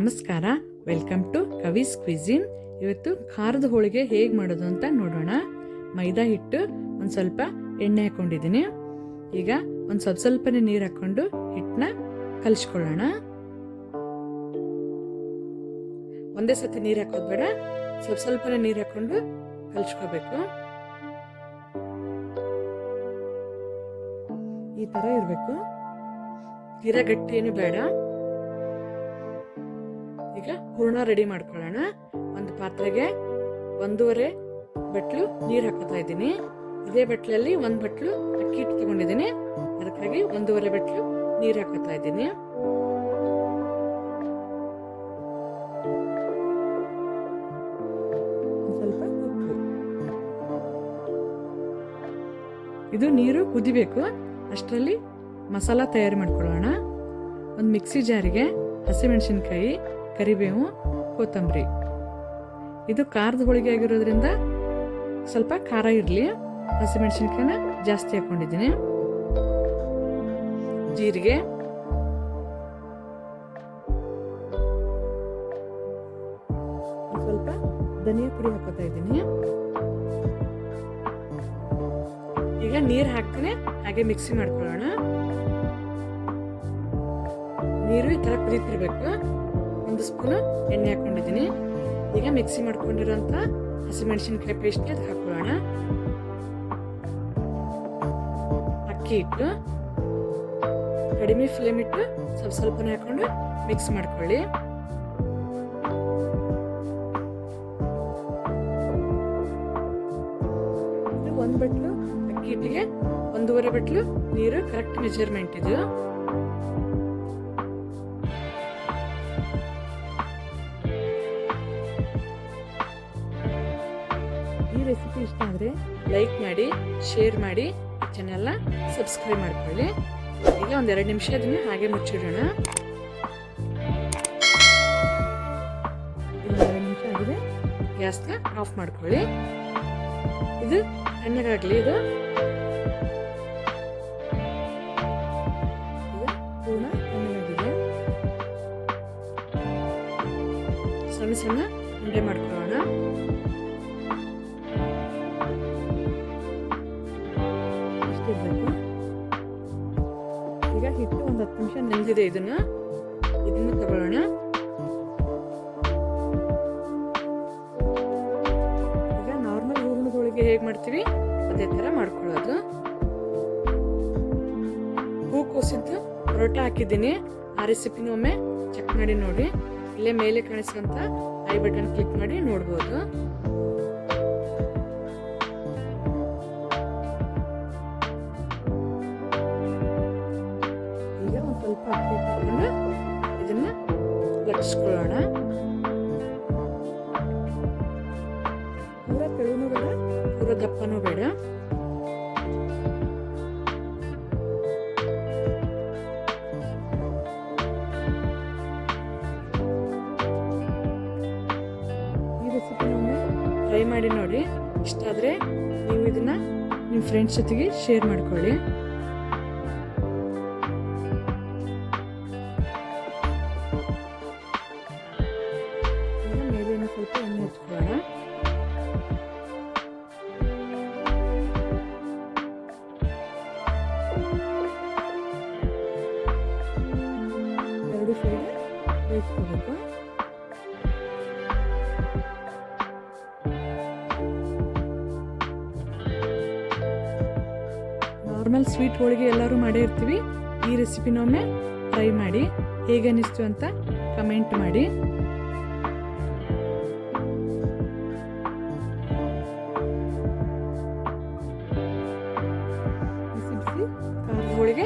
ನಮಸ್ಕಾರ, welcome to ಕವಿಸ್ ಕ್ವಿಜಿನ್. ಇವತ್ತು ಖಾರದ ಹೋಳಿಗೆ ಹೇಗೆ ಮಾಡೋದು ಅಂತ ನೋಡೋಣ. ಮೈದಾ ಹಿಟ್ಟು ಒಂದು ಸ್ವಲ್ಪ ಎಣ್ಣೆ ಹಾಕೊಂಡಿದ್ದೀನಿ. ಈಗ ಒಂದು ಸ್ವಲ್ಪನೇ ನೀರು ಹಾಕೊಂಡು ಹಿಟ್ಟನ್ನ ಕಲಿಸ್ಕೊಳ್ಳೋಣ. ಒಂದೇ ಸತಿ ನೀರು ಹಾಕೋದು ಬೇಡ, ಸ್ವಲ್ಪನೇ ನೀರು ಹಾಕೊಂಡು ಕಲಿಸ್ಕೋಬೇಕು. ಈ ತರ ಇರಬೇಕು, ತೀರಾ ಗಟ್ಟಿ ಏನು ಬೇಡ. ಈಗ ಹೂರ್ಣ ರೆಡಿ ಮಾಡ್ಕೊಳ್ಳೋಣ. ಒಂದು ಪಾತ್ರೆಗೆ 1.5 ಬಟ್ಲು ನೀರು ಹಾಕೋತಾ ಇದ್ದೀನಿ. ಇದೇ ಬಟ್ಲಲ್ಲಿ 1 ಬಟ್ಲು ಅಕ್ಕಿ ಹಿಟ್ಟು ತಗೊಂಡಿದ್ದೀನಿ, ಅದಕ್ಕಾಗಿ 1.5 ಬಟ್ಲು ನೀರು ಹಾಕೋತಾ ಇದ್ದೀನಿ. ಸ್ವಲ್ಪ ಉಪ್ಪು. ಇದು ನೀರು ಕುದಿಬೇಕು, ಅಷ್ಟರಲ್ಲಿ ಮಸಾಲ ತಯಾರು ಮಾಡ್ಕೊಳ್ಳೋಣ. ಒಂದು ಮಿಕ್ಸಿ ಜಾರಿಗೆ ಹಸಿಮೆಣಸಿನ್ಕಾಯಿ, ಕರಿಬೇವು, ಕೊತ್ತಂಬರಿ. ಇದು ಖಾರದ ಹೋಳಿಗೆ ಆಗಿರೋದ್ರಿಂದ ಸ್ವಲ್ಪ ಖಾರ ಇರಲಿ, ಹಸಿಮೆಣಸಿನ್ಕಾಯಿನ ಜಾಸ್ತಿ ಹಾಕೊಂಡಿದ್ದೀನಿ. ಜೀರಿಗೆ, ಸ್ವಲ್ಪ ಧನಿಯಾ ಪುಡಿ ಹಾಕೋತಾ ಇದ್ದೀನಿ. ಈಗ ನೀರು ಹಾಕ್ತಾನೆ ಹಾಗೆ ಮಿಕ್ಸಿ ಮಾಡ್ಕೊಳ್ಳೋಣ. ನೀರು ಈ ತರ ಕುದೀತಿರ್ಬೇಕು. 1 ಸ್ಪೂನ್ ಎಣ್ಣೆ ಹಾಕೊಂಡಿದ್ದೀನಿ. ಈಗ ಮಿಕ್ಸಿ ಮಾಡ್ಕೊಂಡಿರೋಂಥ ಹಸಿಮೆಣಸಿನ್ಕಾಯಿ ಪೇಸ್ಟ್ಗೆ ಅದು ಹಾಕೊಳ್ಳೋಣ. ಅಕ್ಕಿ ಹಿಟ್ಟು ಕಡಿಮೆ ಫ್ಲೇಮ್ ಇಟ್ಟು ಸ್ವಲ್ಪನೇ ಹಾಕೊಂಡು ಮಿಕ್ಸ್ ಮಾಡ್ಕೊಳ್ಳಿ. ಇದು 1 ಬಟ್ಲು ಅಕ್ಕಿ ಹಿಟ್ಟಿಗೆ 1.5 ಬಟ್ಲು ನೀರು ಕರೆಕ್ಟ್ ಮೆಜರ್ಮೆಂಟ್ ಇದು. ಈ ರೆಸಿಪಿ ಇಷ್ಟ ಆದರೆ ಲೈಕ್ ಮಾಡಿ, ಶೇರ್ ಮಾಡಿ, ಚಾನೆಲ್ನ ಸಬ್ಸ್ಕ್ರೈಬ್ ಮಾಡ್ಕೊಳ್ಳಿ. ಈಗ 1-2 ನಿಮಿಷ ಅದನ್ನ ಹಾಗೆ ಮುಚ್ಚಿಡೋಣ. 2 ನಿಮಿಷ ಆಗಿದೆ, ಗ್ಯಾಸ್ನ ಆಫ್ ಮಾಡ್ಕೊಳ್ಳಿ. ಇದು ತಣ್ಣಗಾಗಲಿ. ಇದು ಪೂರ್ಣ ತಣ್ಣಗಾಗಿದೆ. ಸಣ್ಣ ಸಣ್ಣ ಉಂಡೆ ಮಾಡ್ಕೊಳ್ಳೋಣ. ಈಗ ಹಿಟ್ಟು 10 ನಿಮಿಷ ನೆನೆದಿದೆ. ಇದನ್ನ ತಗೊಳ್ಳೋಣ. ಈಗ ನಾರ್ಮಲ್ ಹೂರ್ಣದ ಹೋಳಿಗೆ ಹೇಗೆ ಮಾಡ್ತೀವಿ ಅದೇ ತರ ಮಾಡ್ಕೊಳ್ಳೋದು. ಹೂಕೋಸಿದ್ದು ಪರೋಟ ಹಾಕಿದ್ದೀನಿ. ಆ ರೆಸಿಪಿನ ಒಮ್ಮೆ ಚೆಕ್ ಮಾಡಿ ನೋಡಿ. ಇಲ್ಲೇ ಮೇಲೆ ಕಾಣಿಸುವಂತ ಐ ಬಟನ್ ಕ್ಲಿಕ್ ಮಾಡಿ ನೋಡ್ಬೋದು. ಸ್ವಲ್ಪ ಅಕ್ಕಿ ತಗೊಂಡು ಇದನ್ನ ಲಟ್ಟಿಸ್ಕೊಳ್ಳೋಣ. ಪೂರ ತೆಳುನೂ ಬೇಡ, ಪೂರ ದಪ್ಪನೂ ಬೇಡ. ಈ ರೆಸಿಪಿನೊಮ್ಮೆ ಟ್ರೈ ಮಾಡಿ ನೋಡಿ. ಇಷ್ಟ ಆದರೆ ನೀವು ಇದನ್ನ ನಿಮ್ಮ ಫ್ರೆಂಡ್ಸ್ ಜೊತೆಗೆ ಶೇರ್ ಮಾಡ್ಕೊಳ್ಳಿ. ಸ್ವಲ್ಪ ಎಣ್ಣೆ ಹಚ್ಕೊಳ್ಳೋಣ. ಎರಡು ಸೈಡ್ ಬೇಯಿಸ್ಕೋಬೇಕು. ನಾರ್ಮಲ್ ಸ್ವೀಟ್ ಹೋಳಿಗೆ ಎಲ್ಲರೂ ಮಾಡೇ ಇರ್ತೀವಿ. ಈ ರೆಸಿಪಿನೊಮ್ಮೆ ಟ್ರೈ ಮಾಡಿ, ಹೇಗೆ ಅನಿಸ್ತು ಅಂತ ಕಮೆಂಟ್ ಮಾಡಿ. ಖಾರದ ಹೋಳಿಗೆ